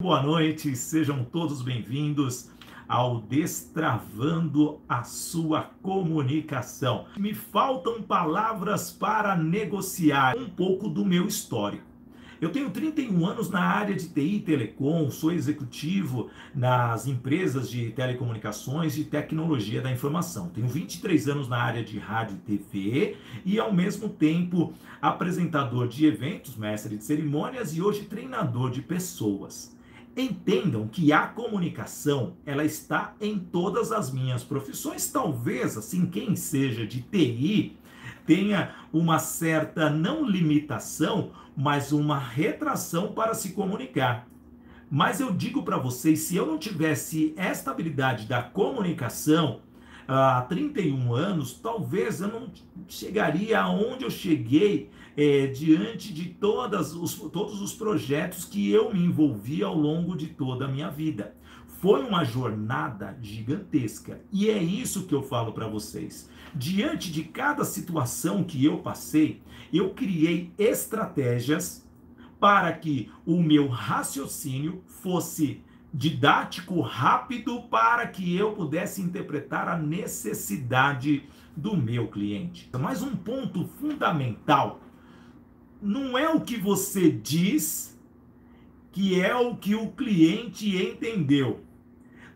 Boa noite, sejam todos bem-vindos ao Destravando a Sua Comunicação. Me faltam palavras para negociar um pouco do meu histórico. Eu tenho 31 anos na área de TI e Telecom, sou executivo nas empresas de telecomunicações e tecnologia da informação. Tenho 23 anos na área de rádio e TV e, ao mesmo tempo, apresentador de eventos, mestre de cerimônias e hoje treinador de pessoas. Entendam que a comunicação, ela está em todas as minhas profissões. Talvez, assim, quem seja de TI tenha uma certa, não limitação, mas uma retração para se comunicar. Mas eu digo para vocês, se eu não tivesse esta habilidade da comunicação, há 31 anos, talvez eu não chegaria aonde eu cheguei diante de todos os projetos que eu me envolvi ao longo de toda a minha vida. Foi uma jornada gigantesca e é isso que eu falo para vocês. Diante de cada situação que eu passei, eu criei estratégias para que o meu raciocínio fosse didático, rápido, para que eu pudesse interpretar a necessidade do meu cliente. Mas um ponto fundamental não é o que você diz, que é o que o cliente entendeu.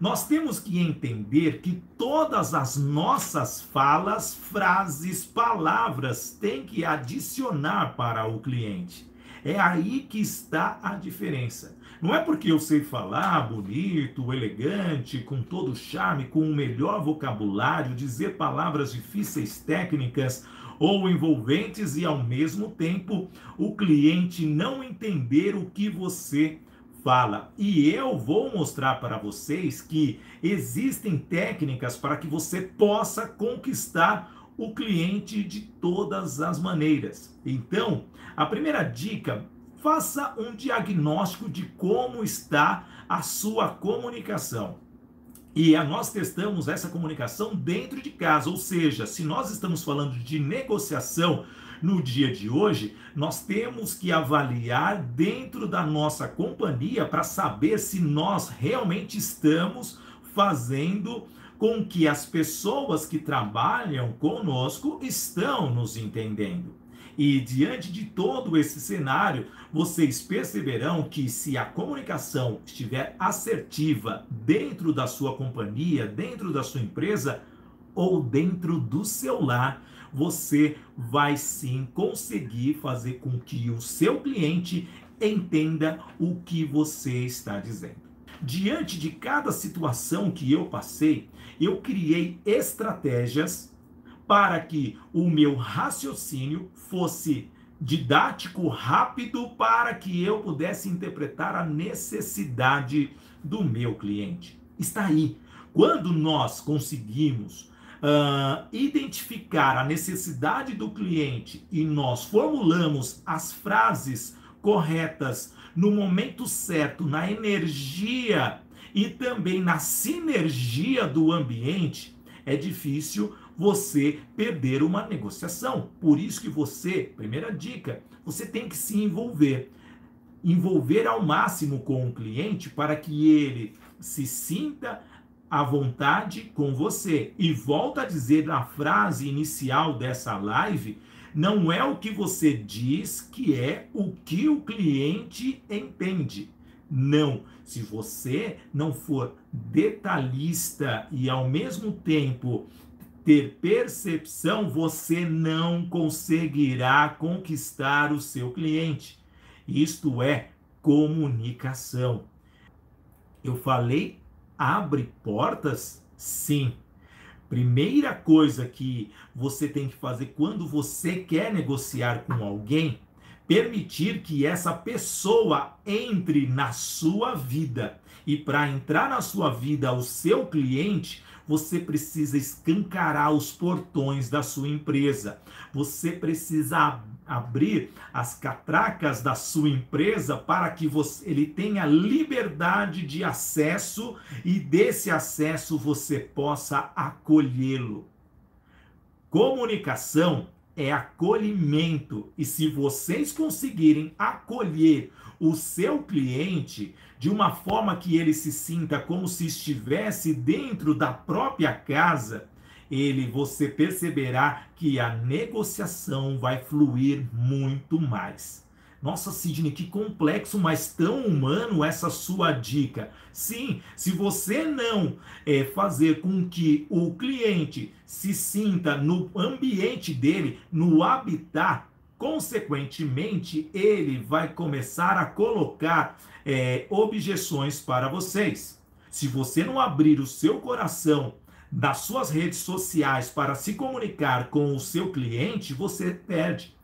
Nós temos que entender que todas as nossas falas, frases, palavras têm que adicionar para o cliente. É aí que está a diferença. Não é porque eu sei falar bonito, elegante, com todo charme, com o melhor vocabulário, dizer palavras difíceis, técnicas ou envolventes e ao mesmo tempo o cliente não entender o que você fala. E eu vou mostrar para vocês que existem técnicas para que você possa conquistar o cliente de todas as maneiras. Então, a primeira dica, faça um diagnóstico de como está a sua comunicação. E nós testamos essa comunicação dentro de casa, ou seja, se nós estamos falando de negociação no dia de hoje, nós temos que avaliar dentro da nossa companhia para saber se nós realmente estamos fazendo com que as pessoas que trabalham conosco estão nos entendendo. E diante de todo esse cenário, vocês perceberão que se a comunicação estiver assertiva dentro da sua companhia, dentro da sua empresa ou dentro do seu lar, você vai sim conseguir fazer com que o seu cliente entenda o que você está dizendo. Diante de cada situação que eu passei, eu criei estratégias para que o meu raciocínio fosse didático, rápido, para que eu pudesse interpretar a necessidade do meu cliente. Está aí. Quando nós conseguimos identificar a necessidade do cliente e nós formulamos as frases corretas no momento certo, na energia e também na sinergia do ambiente, é difícil você perder uma negociação. Por isso que você, primeira dica, você tem que se envolver. Envolver ao máximo com o cliente para que ele se sinta à vontade com você. E volto a dizer na frase inicial dessa live, não é o que você diz que é o que o cliente entende. Não. Se você não for detalhista e ao mesmo tempo ter percepção, você não conseguirá conquistar o seu cliente. Isto é comunicação. Eu falei, abre portas? Sim. Primeira coisa que você tem que fazer quando você quer negociar com alguém, permitir que essa pessoa entre na sua vida. E para entrar na sua vida o seu cliente, você precisa escancarar os portões da sua empresa. Você precisa abrir as catracas da sua empresa para que ele tenha liberdade de acesso e desse acesso você possa acolhê-lo. Comunicação é acolhimento. E se vocês conseguirem acolher o seu cliente de uma forma que ele se sinta como se estivesse dentro da própria casa, você perceberá que a negociação vai fluir muito mais. Nossa, Sidney, que complexo, mas tão humano essa sua dica. Sim, se você não fazer com que o cliente se sinta no ambiente dele, no habitat, consequentemente, ele vai começar a colocar objeções para vocês. Se você não abrir o seu coração das suas redes sociais para se comunicar com o seu cliente, você perde.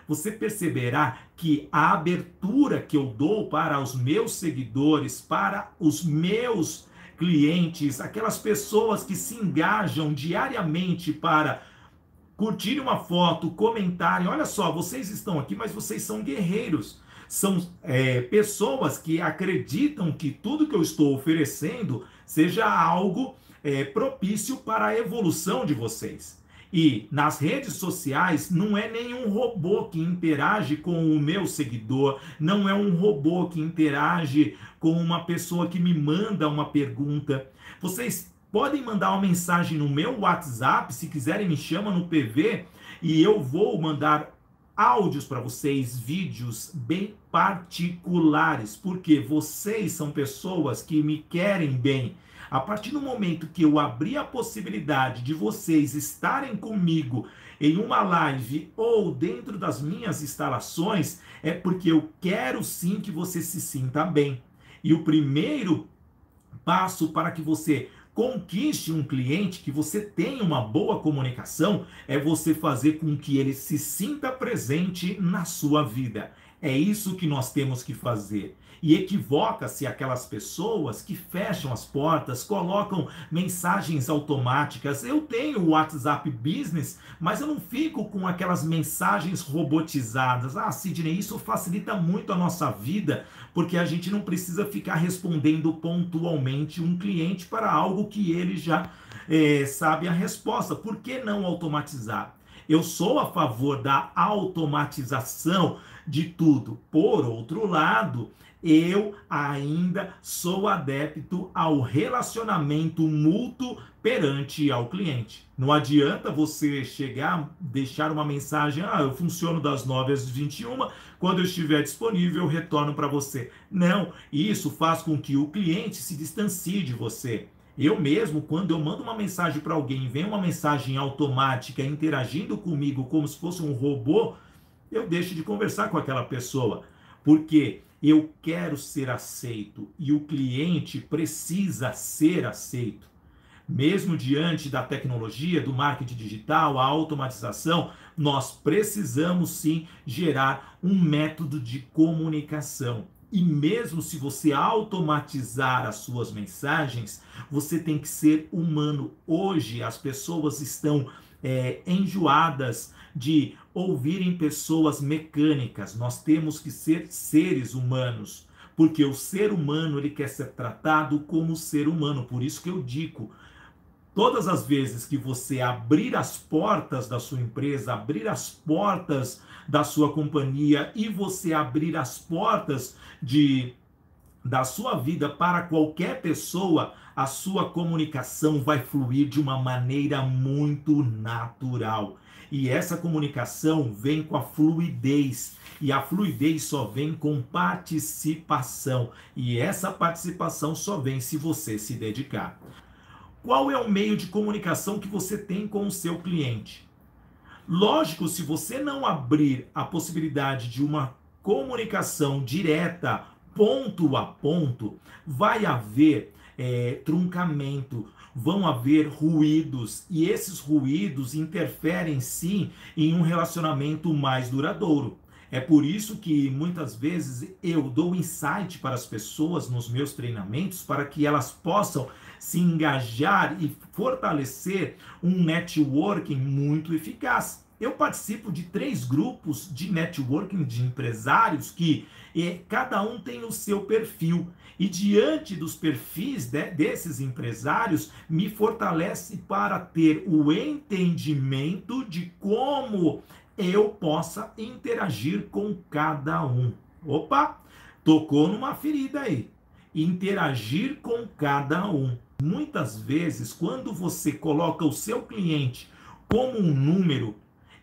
Você perceberá que a abertura que eu dou para os meus seguidores, para os meus clientes, aquelas pessoas que se engajam diariamente para curtirem uma foto, comentarem, olha só, vocês estão aqui, mas vocês são guerreiros. São pessoas que acreditam que tudo que eu estou oferecendo seja algo propício para a evolução de vocês. E nas redes sociais não é nenhum robô que interage com o meu seguidor, não é um robô que interage com uma pessoa que me manda uma pergunta. Vocês podem mandar uma mensagem no meu WhatsApp, se quiserem me chama no PV e eu vou mandar áudios para vocês, vídeos bem particulares, porque vocês são pessoas que me querem bem. A partir do momento que eu abrir a possibilidade de vocês estarem comigo em uma live ou dentro das minhas instalações, é porque eu quero sim que você se sinta bem. E o primeiro passo para que você conquiste um cliente, que você tenha uma boa comunicação, é você fazer com que ele se sinta presente na sua vida. É isso que nós temos que fazer. E equivoca-se aquelas pessoas que fecham as portas, colocam mensagens automáticas. Eu tenho o WhatsApp Business, mas eu não fico com aquelas mensagens robotizadas. Ah, Sidney, isso facilita muito a nossa vida, porque a gente não precisa ficar respondendo pontualmente um cliente para algo que ele já sabe a resposta. Por que não automatizar? Eu sou a favor da automatização de tudo. Por outro lado, eu ainda sou adepto ao relacionamento mútuo perante ao cliente. Não adianta você chegar, deixar uma mensagem, eu funciono das 9 às 21, quando eu estiver disponível eu retorno para você. Não, isso faz com que o cliente se distancie de você. Eu mesmo, quando eu mando uma mensagem para alguém e vem uma mensagem automática interagindo comigo como se fosse um robô, eu deixo de conversar com aquela pessoa, porque eu quero ser aceito e o cliente precisa ser aceito. Mesmo diante da tecnologia, do marketing digital, a automatização, nós precisamos sim gerar um método de comunicação. E mesmo se você automatizar as suas mensagens, você tem que ser humano. Hoje as pessoas estão enjoadas de ouvirem pessoas mecânicas. Nós temos que ser seres humanos, porque o ser humano ele quer ser tratado como ser humano. Por isso que eu digo, todas as vezes que você abrir as portas da sua empresa, abrir as portas da sua companhia e você abrir as portas da sua vida para qualquer pessoa, a sua comunicação vai fluir de uma maneira muito natural. E essa comunicação vem com a fluidez. E a fluidez só vem com participação. E essa participação só vem se você se dedicar. Qual é o meio de comunicação que você tem com o seu cliente? Lógico, se você não abrir a possibilidade de uma comunicação direta, ponto a ponto, vai haver truncamento, vão haver ruídos, e esses ruídos interferem sim em um relacionamento mais duradouro. É por isso que muitas vezes eu dou insight para as pessoas nos meus treinamentos para que elas possam se engajar e fortalecer um networking muito eficaz. eu participo de 3 grupos de networking de empresários que cada um tem o seu perfil. E diante dos perfis desses empresários, me fortalece para ter o entendimento de como eu possa interagir com cada um. Opa, tocou numa ferida aí. Interagir com cada um. Muitas vezes, quando você coloca o seu cliente como um número,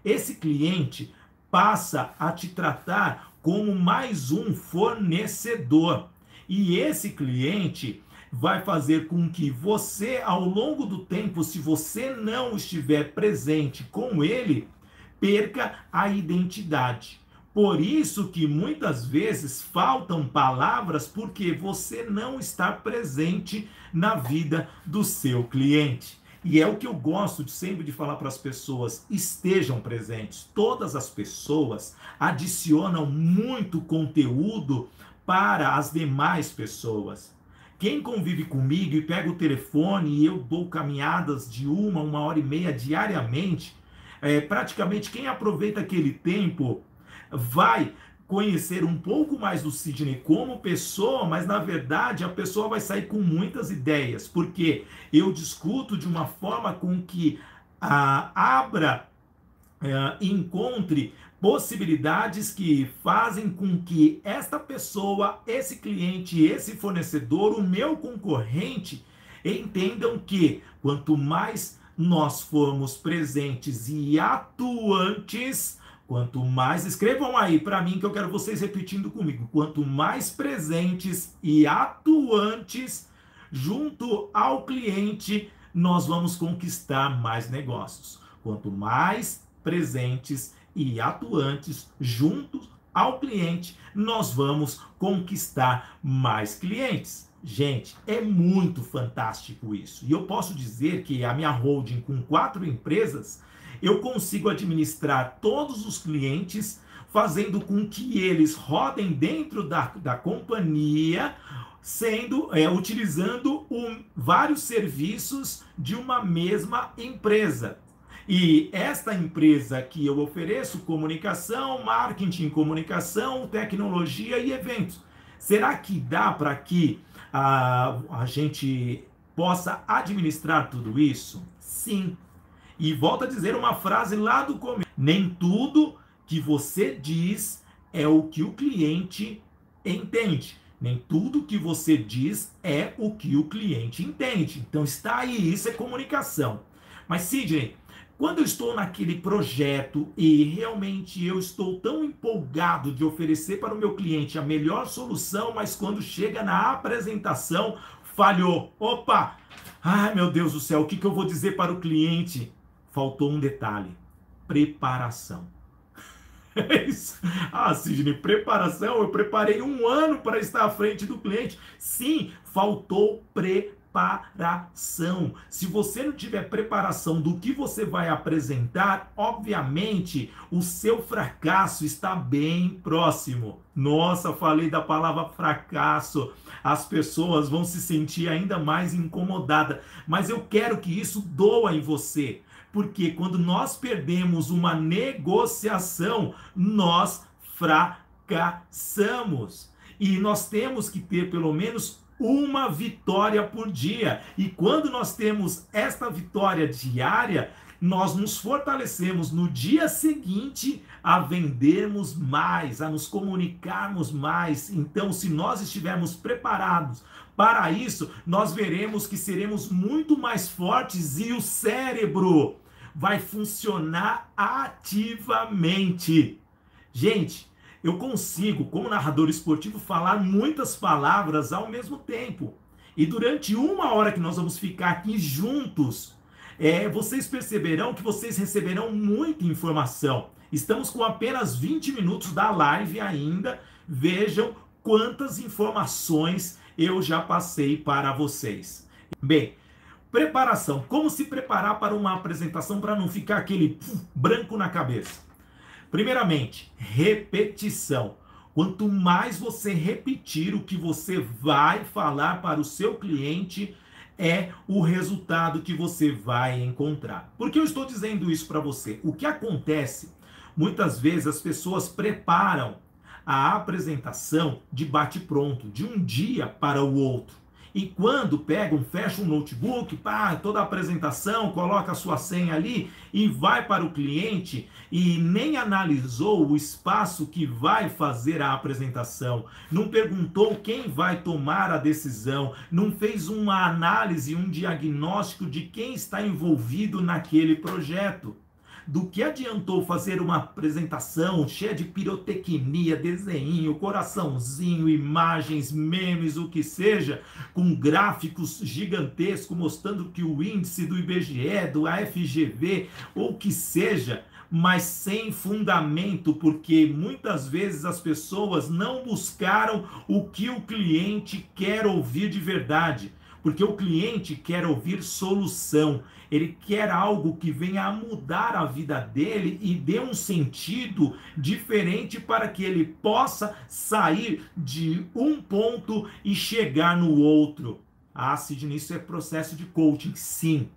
esse cliente passa a te tratar como mais um fornecedor. E esse cliente vai fazer com que você, ao longo do tempo, se você não estiver presente com ele, perca a identidade. Por isso que muitas vezes faltam palavras porque você não está presente na vida do seu cliente. E é o que eu gosto de sempre de falar para as pessoas, estejam presentes. Todas as pessoas adicionam muito conteúdo para as demais pessoas. Quem convive comigo e pega o telefone e eu dou caminhadas de 1 hora e meia diariamente, praticamente quem aproveita aquele tempo vai conhecer um pouco mais do Sidney como pessoa, mas na verdade a pessoa vai sair com muitas ideias, porque eu discuto de uma forma com que encontre possibilidades que fazem com que esta pessoa, esse cliente, esse fornecedor, o meu concorrente, entendam que quanto mais nós formos presentes e atuantes, quanto mais, escrevam aí para mim que eu quero vocês repetindo comigo, quanto mais presentes e atuantes junto ao cliente, nós vamos conquistar mais negócios. Quanto mais presentes e atuantes juntos ao cliente, nós vamos conquistar mais clientes. Gente, é muito fantástico isso. E eu posso dizer que a minha holding com 4 empresas, eu consigo administrar todos os clientes, fazendo com que eles rodem dentro da companhia, utilizando vários serviços de uma mesma empresa. E esta empresa que eu ofereço, comunicação, marketing, comunicação, tecnologia e eventos. Será que dá para que a gente possa administrar tudo isso? Sim. E volto a dizer uma frase lá do começo. Nem tudo que você diz é o que o cliente entende. Nem tudo que você diz é o que o cliente entende. Então está aí, isso é comunicação. Mas Sidney, quando eu estou naquele projeto e realmente eu estou tão empolgado de oferecer para o meu cliente a melhor solução, mas quando chega na apresentação, falhou. Opa! Ai, meu Deus do céu, o que eu vou dizer para o cliente? Faltou um detalhe: preparação. É isso. Ah, Sidney, preparação? Eu preparei 1 ano para estar à frente do cliente. Sim, faltou preparação. Se você não tiver preparação do que você vai apresentar, obviamente o seu fracasso está bem próximo. Nossa, falei da palavra fracasso. As pessoas vão se sentir ainda mais incomodadas. Mas eu quero que isso doa em você. Porque quando nós perdemos uma negociação, nós fracassamos. E nós temos que ter pelo menos uma vitória por dia. E quando nós temos esta vitória diária, nós nos fortalecemos no dia seguinte a vendermos mais, a nos comunicarmos mais. Então, se nós estivermos preparados para isso, nós veremos que seremos muito mais fortes e o cérebro vai funcionar ativamente. Gente, eu consigo, como narrador esportivo, falar muitas palavras ao mesmo tempo. E durante 1 hora que nós vamos ficar aqui juntos, vocês perceberão que vocês receberão muita informação. Estamos com apenas 20 minutos da live ainda. Vejam quantas informações eu já passei para vocês. Bem, preparação. Como se preparar para uma apresentação para não ficar aquele branco na cabeça? Primeiramente, repetição. Quanto mais você repetir o que você vai falar para o seu cliente, é o resultado que você vai encontrar. Por que eu estou dizendo isso para você? O que acontece, muitas vezes as pessoas preparam a apresentação de bate-pronto, de um dia para o outro. E quando pegam, fecham um notebook, toda a apresentação, coloca a sua senha ali e vai para o cliente e nem analisou o espaço que vai fazer a apresentação, não perguntou quem vai tomar a decisão, não fez uma análise, um diagnóstico de quem está envolvido naquele projeto. Do que adiantou fazer uma apresentação cheia de pirotecnia, desenho, coraçãozinho, imagens, memes, o que seja, com gráficos gigantescos mostrando que o índice do IBGE, do AFGV, ou que seja, mas sem fundamento, porque muitas vezes as pessoas não buscaram o que o cliente quer ouvir de verdade. Porque o cliente quer ouvir solução, ele quer algo que venha a mudar a vida dele e dê um sentido diferente para que ele possa sair de um ponto e chegar no outro. Sidney, isso é processo de coaching, sim.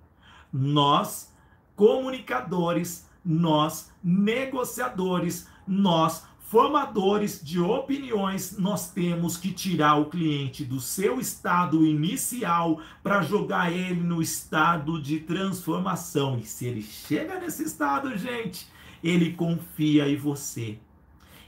Nós, comunicadores, nós, negociadores, nós, formadores de opiniões, nós temos que tirar o cliente do seu estado inicial para jogar ele no estado de transformação. E se ele chega nesse estado, gente, ele confia em você.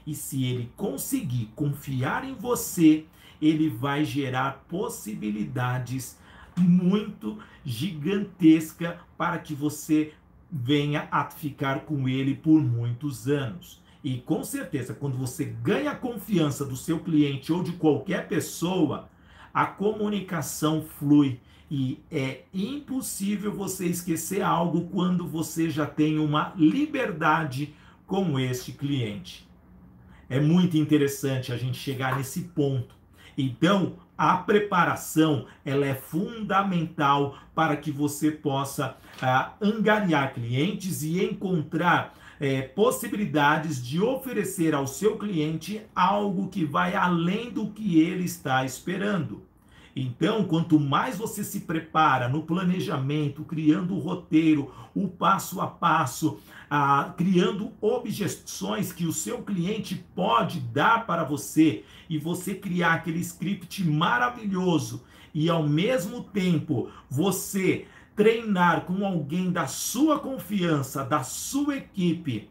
E se ele conseguir confiar em você, ele vai gerar possibilidades muito gigantescas para que você venha a ficar com ele por muitos anos. E com certeza, quando você ganha a confiança do seu cliente ou de qualquer pessoa, a comunicação flui. E é impossível você esquecer algo quando você já tem uma liberdade com este cliente. É muito interessante a gente chegar nesse ponto. Então, a preparação ela é fundamental para que você possa angariar clientes e encontrar possibilidades de oferecer ao seu cliente algo que vai além do que ele está esperando. Então, quanto mais você se prepara no planejamento, criando o roteiro, o passo a passo, criando objeções que o seu cliente pode dar para você, e você criar aquele script maravilhoso, e ao mesmo tempo você treinar com alguém da sua confiança, da sua equipe.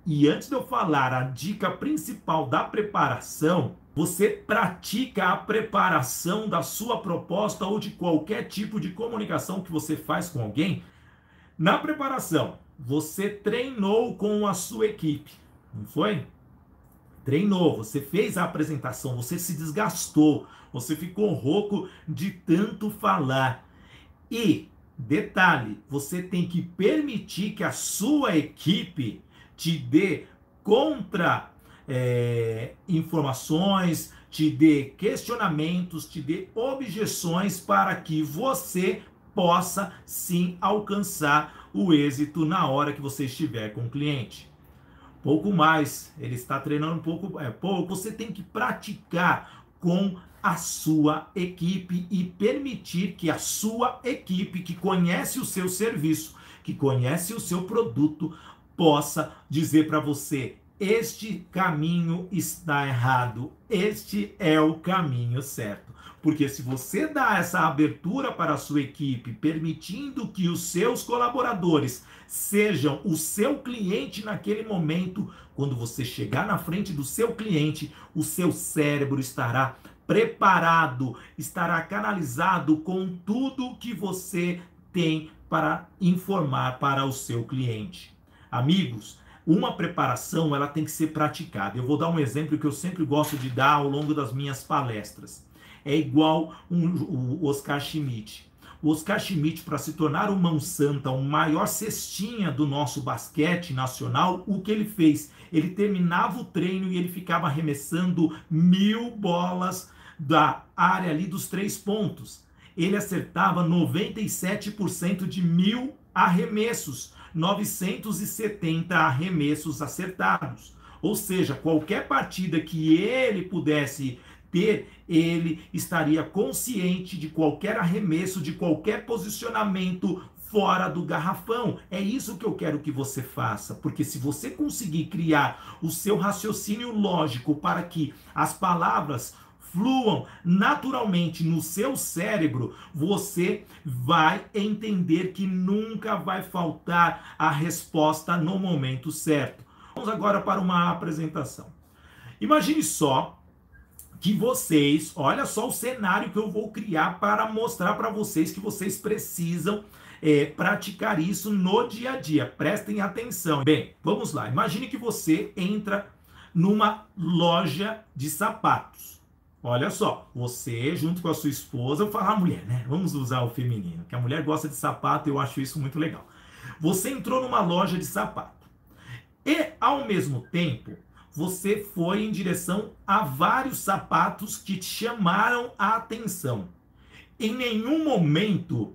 E antes de eu falar a dica principal da preparação, você pratica a preparação da sua proposta ou de qualquer tipo de comunicação que você faz com alguém. Na preparação, você treinou com a sua equipe, não foi? Treinou, você fez a apresentação, você se desgastou, você ficou rouco de tanto falar. E detalhe, você tem que permitir que a sua equipe te dê informações, te dê questionamentos, te dê objeções para que você possa sim alcançar o êxito na hora que você estiver com o cliente. Pouco mais, ele está treinando um pouco, você tem que praticar com a sua equipe e permitir que a sua equipe, que conhece o seu serviço, que conhece o seu produto, possa dizer para você: este caminho está errado, este é o caminho certo. Porque se você dá essa abertura para a sua equipe, permitindo que os seus colaboradores sejam o seu cliente naquele momento, quando você chegar na frente do seu cliente, o seu cérebro estará preparado, estará canalizado com tudo que você tem para informar para o seu cliente. Amigos, uma preparação ela tem que ser praticada. Eu vou dar um exemplo que eu sempre gosto de dar ao longo das minhas palestras. É igual o Oscar Schmidt. O Oscar Schmidt, para se tornar o mão santa, o maior cestinha do nosso basquete nacional, o que ele fez? Ele terminava o treino e ele ficava arremessando 1000 bolas da área ali dos 3 pontos. Ele acertava 97% de 1000 arremessos, 970 arremessos acertados. Ou seja, qualquer partida que ele pudesse ele estaria consciente de qualquer arremesso, de qualquer posicionamento fora do garrafão. É isso que eu quero que você faça, porque se você conseguir criar o seu raciocínio lógico para que as palavras fluam naturalmente no seu cérebro, você vai entender que nunca vai faltar a resposta no momento certo. Vamos agora para uma apresentação. Imagine só que vocês, olha só o cenário que eu vou criar para mostrar para vocês que vocês precisam praticar isso no dia a dia. Prestem atenção. Bem, vamos lá. Imagine que você entra numa loja de sapatos. Olha só, você junto com a sua esposa, eu falo mulher, né? Vamos usar o feminino, que a mulher gosta de sapato, eu acho isso muito legal. Você entrou numa loja de sapato e, ao mesmo tempo, você foi em direção a vários sapatos que te chamaram a atenção. Em nenhum momento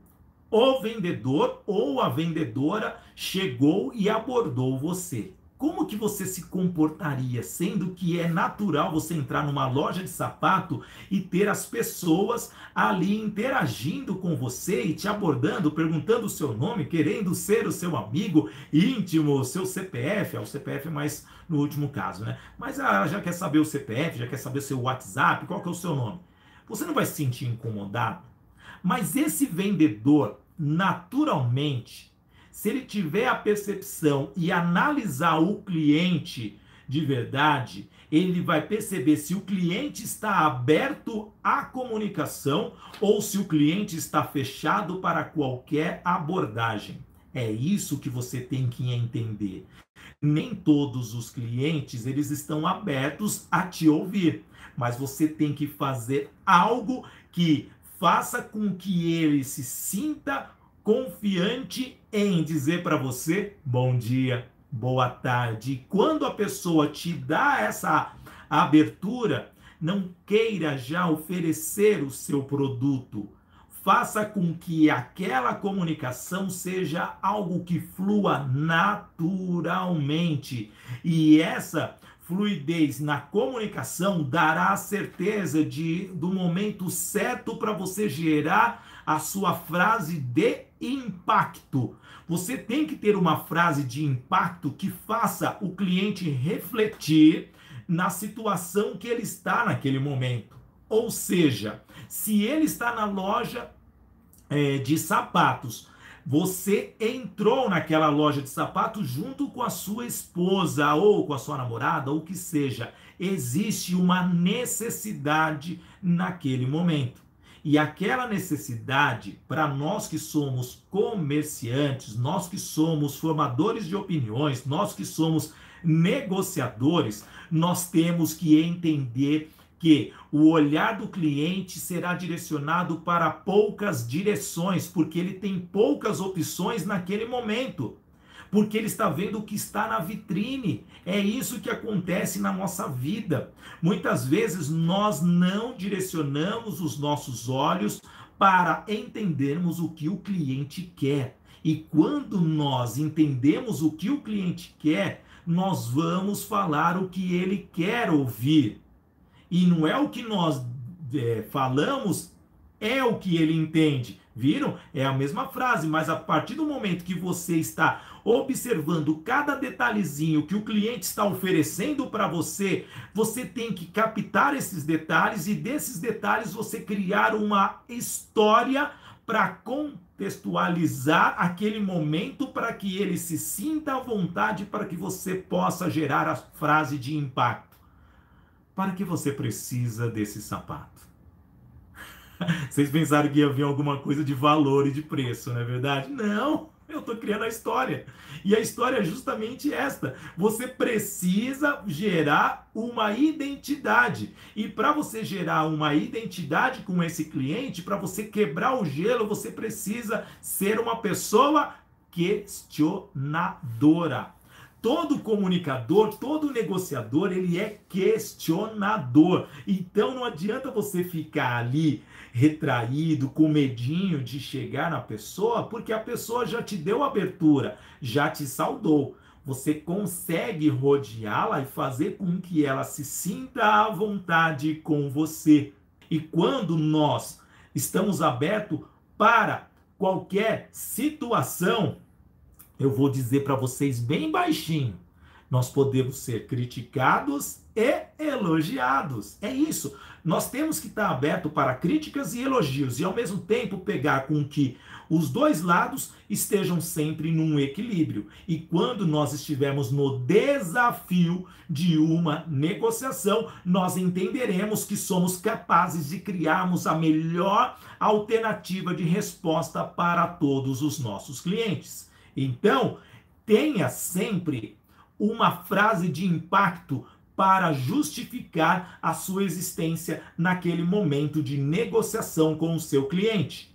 o vendedor ou a vendedora chegou e abordou você. Como que você se comportaria, sendo que é natural você entrar numa loja de sapato e ter as pessoas ali interagindo com você e te abordando, perguntando o seu nome, querendo ser o seu amigo íntimo, o seu CPF, o CPF é mais no último caso, né? Mas já quer saber o CPF, já quer saber o seu WhatsApp, qual que é o seu nome? Você não vai se sentir incomodado? Mas esse vendedor, naturalmente, se ele tiver a percepção e analisar o cliente de verdade, ele vai perceber se o cliente está aberto à comunicação ou se o cliente está fechado para qualquer abordagem. É isso que você tem que entender. Nem todos os clientes eles estão abertos a te ouvir, mas você tem que fazer algo que faça com que ele se sinta confiante em dizer para você bom dia, boa tarde. E quando a pessoa te dá essa abertura, não queira já oferecer o seu produto. Faça com que aquela comunicação seja algo que flua naturalmente. E essa fluidez na comunicação dará a certeza do momento certo para você gerar a sua frase de impacto. Você tem que ter uma frase de impacto que faça o cliente refletir na situação que ele está naquele momento. Ou seja, se ele está na loja de sapatos, você entrou naquela loja de sapatos junto com a sua esposa ou com a sua namorada, ou o que seja, existe uma necessidade naquele momento. E aquela necessidade, para nós que somos comerciantes, nós que somos formadores de opiniões, nós que somos negociadores, nós temos que entender que o olhar do cliente será direcionado para poucas direções, porque ele tem poucas opções naquele momento, porque ele está vendo o que está na vitrine. É isso que acontece na nossa vida. Muitas vezes nós não direcionamos os nossos olhos para entendermos o que o cliente quer. E quando nós entendemos o que o cliente quer, nós vamos falar o que ele quer ouvir. E não é o que nós falamos, é o que ele entende. Viram? É a mesma frase, mas a partir do momento que você está observando cada detalhezinho que o cliente está oferecendo para você, você tem que captar esses detalhes e desses detalhes você criar uma história para contextualizar aquele momento para que ele se sinta à vontade, para que você possa gerar a frase de impacto. Para que você precisa desse sapato? Vocês pensaram que ia vir alguma coisa de valor e de preço, não é verdade? Não, eu estou criando a história. E a história é justamente esta. Você precisa gerar uma identidade. E para você gerar uma identidade com esse cliente, para você quebrar o gelo, você precisa ser uma pessoa questionadora. Todo comunicador, todo negociador, ele é questionador. Então não adianta você ficar ali retraído, com medinho de chegar na pessoa, porque a pessoa já te deu abertura, já te saudou. você consegue rodeá-la e fazer com que ela se sinta à vontade com você. E quando nós estamos abertos para qualquer situação, eu vou dizer para vocês bem baixinho, nós podemos ser criticados e elogiados. É isso. Nós temos que estar aberto para críticas e elogios e ao mesmo tempo pegar com que os dois lados estejam sempre num equilíbrio. E quando nós estivermos no desafio de uma negociação, nós entenderemos que somos capazes de criarmos a melhor alternativa de resposta para todos os nossos clientes. Então, tenha sempre uma frase de impacto para justificar a sua existência naquele momento de negociação com o seu cliente.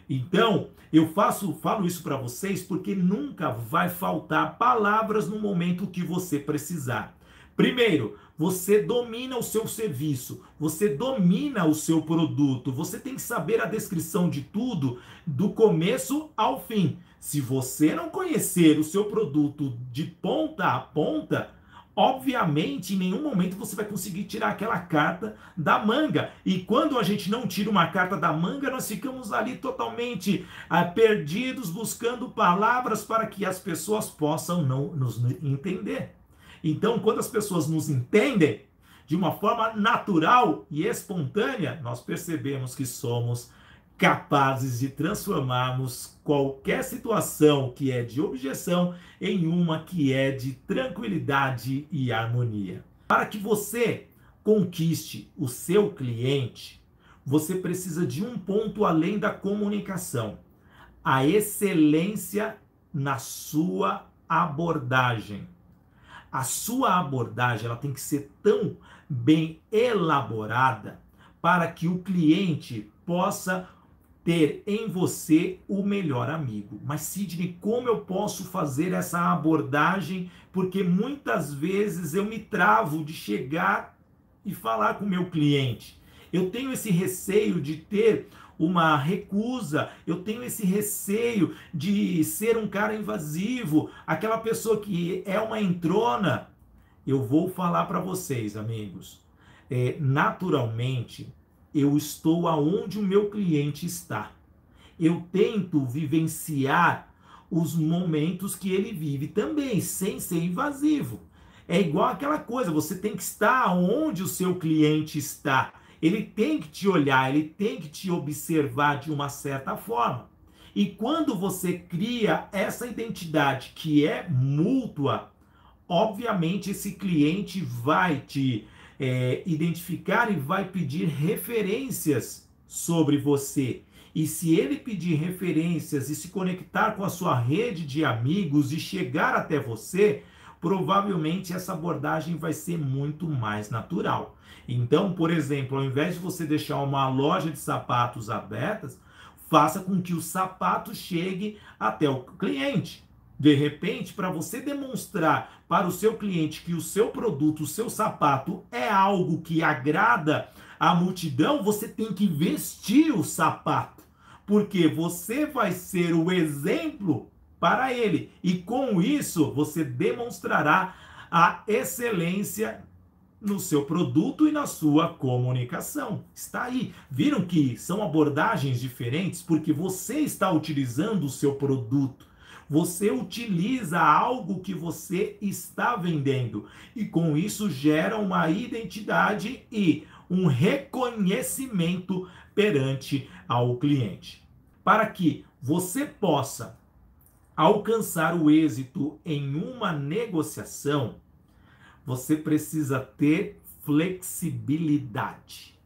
Então, eu falo isso para vocês porque nunca vai faltar palavras no momento que você precisar. Primeiro, você domina o seu serviço, você domina o seu produto, você tem que saber a descrição de tudo, do começo ao fim. Se você não conhecer o seu produto de ponta a ponta, obviamente, em nenhum momento você vai conseguir tirar aquela carta da manga. E quando a gente não tira uma carta da manga, nós ficamos ali totalmente perdidos, buscando palavras para que as pessoas possam não nos entender. Então, quando as pessoas nos entendem de uma forma natural e espontânea, nós percebemos que somos capazes de transformarmos qualquer situação que é de objeção em uma que é de tranquilidade e harmonia. Para que você conquiste o seu cliente, você precisa de um ponto além da comunicação: a excelência na sua abordagem. A sua abordagem ela tem que ser tão bem elaborada para que o cliente possa ter em você o melhor amigo. Mas, Sidney, como eu posso fazer essa abordagem? Porque muitas vezes eu me travo de chegar e falar com o meu cliente. Eu tenho esse receio de ter uma recusa, eu tenho esse receio de ser um cara invasivo, aquela pessoa que é uma entrona. Eu vou falar para vocês, amigos, naturalmente, eu estou aonde o meu cliente está. Eu tento vivenciar os momentos que ele vive também, sem ser invasivo. É igual aquela coisa, você tem que estar onde o seu cliente está. Ele tem que te olhar, ele tem que te observar de uma certa forma. E quando você cria essa identidade que é mútua, obviamente esse cliente vai te identificar e vai pedir referências sobre você. E se ele pedir referências e se conectar com a sua rede de amigos e chegar até você, provavelmente essa abordagem vai ser muito mais natural. Então, por exemplo, ao invés de você deixar uma loja de sapatos abertas, faça com que o sapato chegue até o cliente. De repente, para você demonstrar para o seu cliente que o seu produto, o seu sapato é algo que agrada a multidão, você tem que vestir o sapato, porque você vai ser o exemplo para ele. E com isso, você demonstrará a excelência no seu produto e na sua comunicação. Está aí. Viram que são abordagens diferentes porque você está utilizando o seu produto. Você utiliza algo que você está vendendo e com isso gera uma identidade e um reconhecimento perante ao cliente. Para que você possa alcançar o êxito em uma negociação, você precisa ter flexibilidade.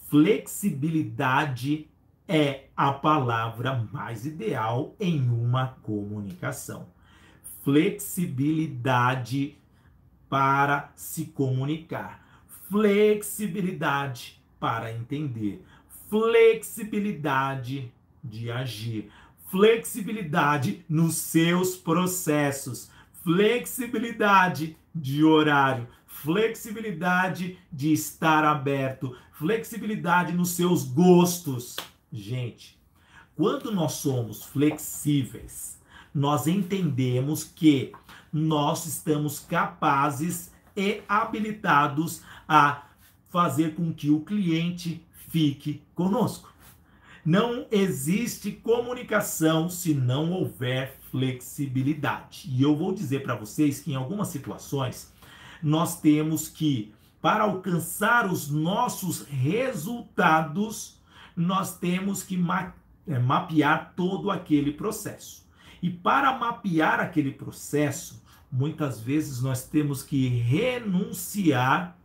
Flexibilidade é a palavra mais ideal em uma comunicação. Flexibilidade para se comunicar. Flexibilidade para entender. Flexibilidade de agir. Flexibilidade nos seus processos. Flexibilidade de horário. Flexibilidade de estar aberto. Flexibilidade nos seus gostos. Gente, quando nós somos flexíveis, nós entendemos que nós estamos capazes e habilitados a fazer com que o cliente fique conosco. Não existe comunicação se não houver flexibilidade. E eu vou dizer para vocês que em algumas situações nós temos que, para alcançar os nossos resultados, nós temos que mapear todo aquele processo. E para mapear aquele processo, muitas vezes nós temos que renunciar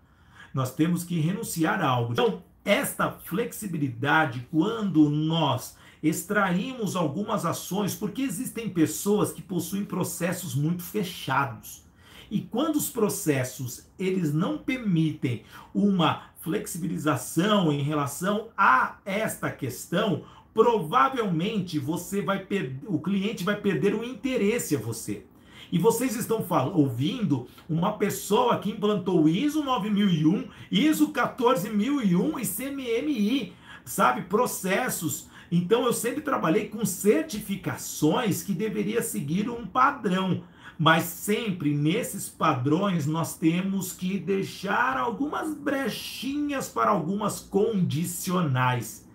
a algo. Então, esta flexibilidade, quando nós extraímos algumas ações, porque existem pessoas que possuem processos muito fechados. E quando os processos eles não permitem uma flexibilização em relação a esta questão, provavelmente o cliente vai perder o interesse a você. E vocês estão ouvindo uma pessoa que implantou ISO 9001, ISO 14001 e CMMI, sabe? Processos. Então eu sempre trabalhei com certificações que deveria seguir um padrão. Mas sempre nesses padrões nós temos que deixar algumas brechinhas para algumas condicionais.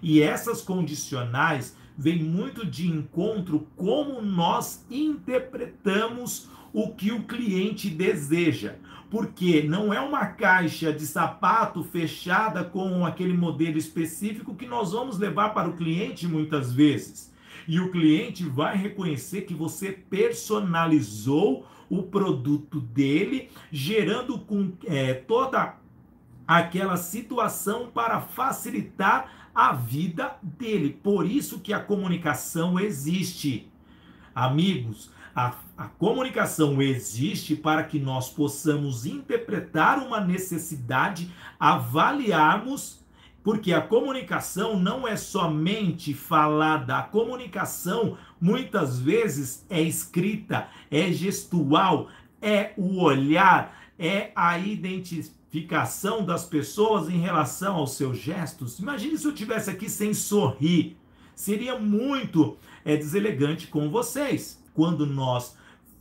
E essas condicionais vêm muito de encontro como nós interpretamos o que o cliente deseja. Porque não é uma caixa de sapato fechada com aquele modelo específico que nós vamos levar para o cliente muitas vezes. E o cliente vai reconhecer que você personalizou o produto dele, gerando com toda aquela situação para facilitar a vida dele. Por isso que a comunicação existe. Amigos, a comunicação existe para que nós possamos interpretar uma necessidade, avaliarmos, porque a comunicação não é somente falada, a comunicação muitas vezes é escrita, é gestual, é o olhar, é a identificação das pessoas em relação aos seus gestos. Imagine se eu estivesse aqui sem sorrir, seria muito deselegante com vocês. Quando nós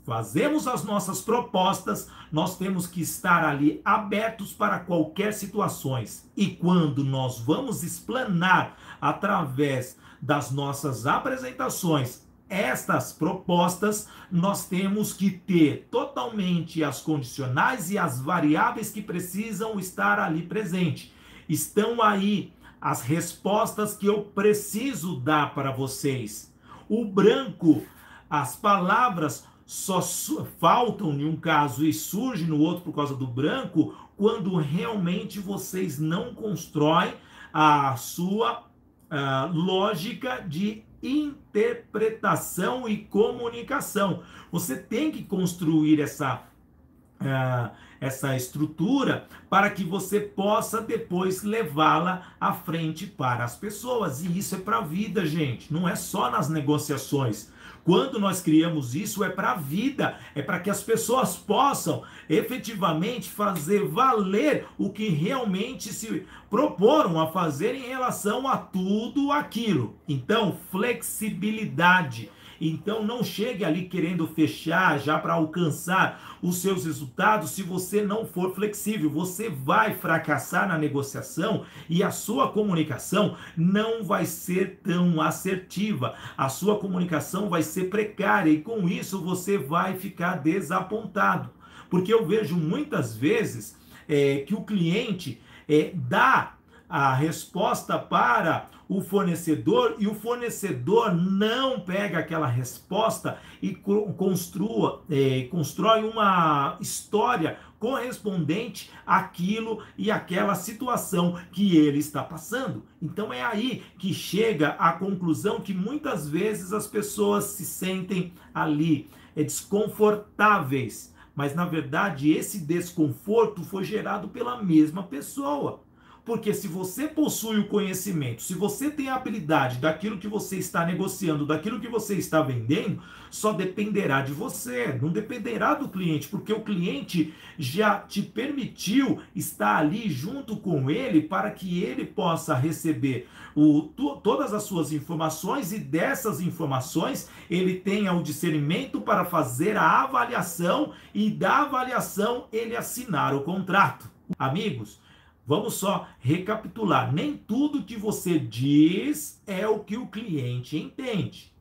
fazemos as nossas propostas, nós temos que estar ali abertos para qualquer situações. E quando nós vamos explanar através das nossas apresentações estas propostas, nós temos que ter totalmente as condicionais e as variáveis que precisam estar ali presente. Estão aí as respostas que eu preciso dar para vocês. O branco, as palavras só faltam em um caso e surgem no outro por causa do branco, quando realmente vocês não constroem a sua lógica de interpretação e comunicação. Você tem que construir essa estrutura para que você possa depois levá-la à frente para as pessoas. E isso é para a vida, gente. Não é só nas negociações. Quando nós criamos isso, é para a vida, é para que as pessoas possam efetivamente fazer valer o que realmente se proporam a fazer em relação a tudo aquilo. Então, flexibilidade. Então não chegue ali querendo fechar já para alcançar os seus resultados se você não for flexível. Você vai fracassar na negociação e a sua comunicação não vai ser tão assertiva. A sua comunicação vai ser precária e com isso você vai ficar desapontado. Porque eu vejo muitas vezes que o cliente dá a resposta para o fornecedor e o fornecedor não pega aquela resposta e constrói uma história correspondente àquilo e àquela situação que ele está passando. Então é aí que chega a conclusão que muitas vezes as pessoas se sentem ali desconfortáveis, mas na verdade esse desconforto foi gerado pela mesma pessoa. Porque se você possui o conhecimento, se você tem a habilidade daquilo que você está negociando, daquilo que você está vendendo, só dependerá de você, não dependerá do cliente, porque o cliente já te permitiu estar ali junto com ele para que ele possa receber todas as suas informações e dessas informações ele tenha o discernimento para fazer a avaliação e da avaliação ele assinar o contrato. Amigos, vamos só recapitular. Nem tudo que você diz é o que o cliente entende.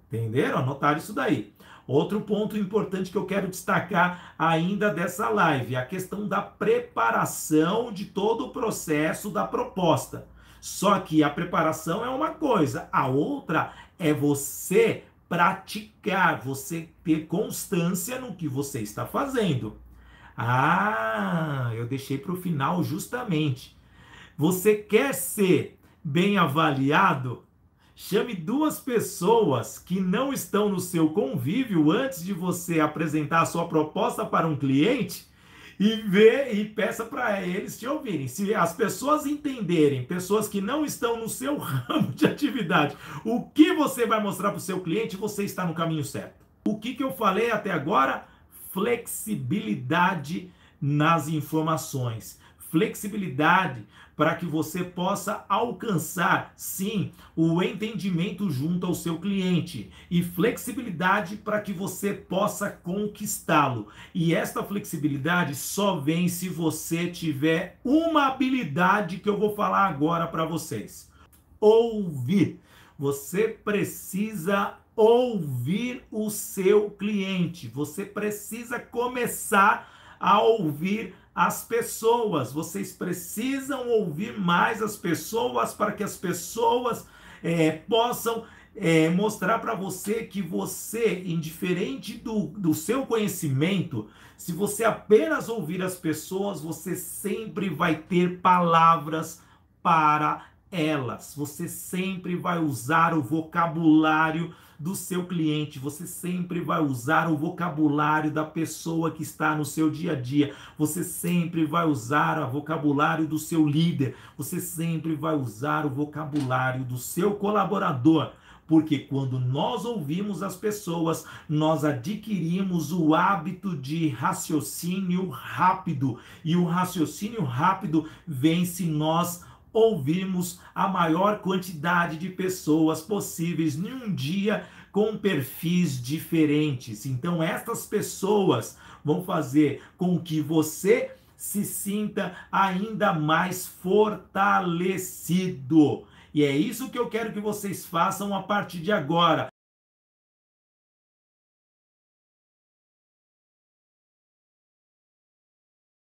Entenderam? Anotaram isso daí. Outro ponto importante que eu quero destacar ainda dessa live é a questão da preparação de todo o processo da proposta. Só que a preparação é uma coisa, a outra é você praticar, você ter constância no que você está fazendo. Ah, eu deixei para o final justamente. Você quer ser bem avaliado? Chame duas pessoas que não estão no seu convívio antes de você apresentar a sua proposta para um cliente e peça para eles te ouvirem. Se as pessoas entenderem, pessoas que não estão no seu ramo de atividade, o que você vai mostrar para o seu cliente, você está no caminho certo. O que eu falei até agora? Flexibilidade nas informações. Flexibilidade para que você possa alcançar, sim, o entendimento junto ao seu cliente. E flexibilidade para que você possa conquistá-lo. E esta flexibilidade só vem se você tiver uma habilidade que eu vou falar agora para vocês. Ouvir. Você precisa ouvir o seu cliente. Você precisa começar a ouvir as pessoas. Vocês precisam ouvir mais as pessoas para que as pessoas possam mostrar para você que você, indiferente do seu conhecimento, se você apenas ouvir as pessoas, você sempre vai ter palavras para elas. Você sempre vai usar o vocabulário do seu cliente, você sempre vai usar o vocabulário da pessoa que está no seu dia a dia, você sempre vai usar o vocabulário do seu líder, você sempre vai usar o vocabulário do seu colaborador. Porque quando nós ouvimos as pessoas, nós adquirimos o hábito de raciocínio rápido. E o raciocínio rápido vem se nós ouvirmos a maior quantidade de pessoas possíveis em um dia com perfis diferentes. Então, estas pessoas vão fazer com que você se sinta ainda mais fortalecido. E é isso que eu quero que vocês façam a partir de agora.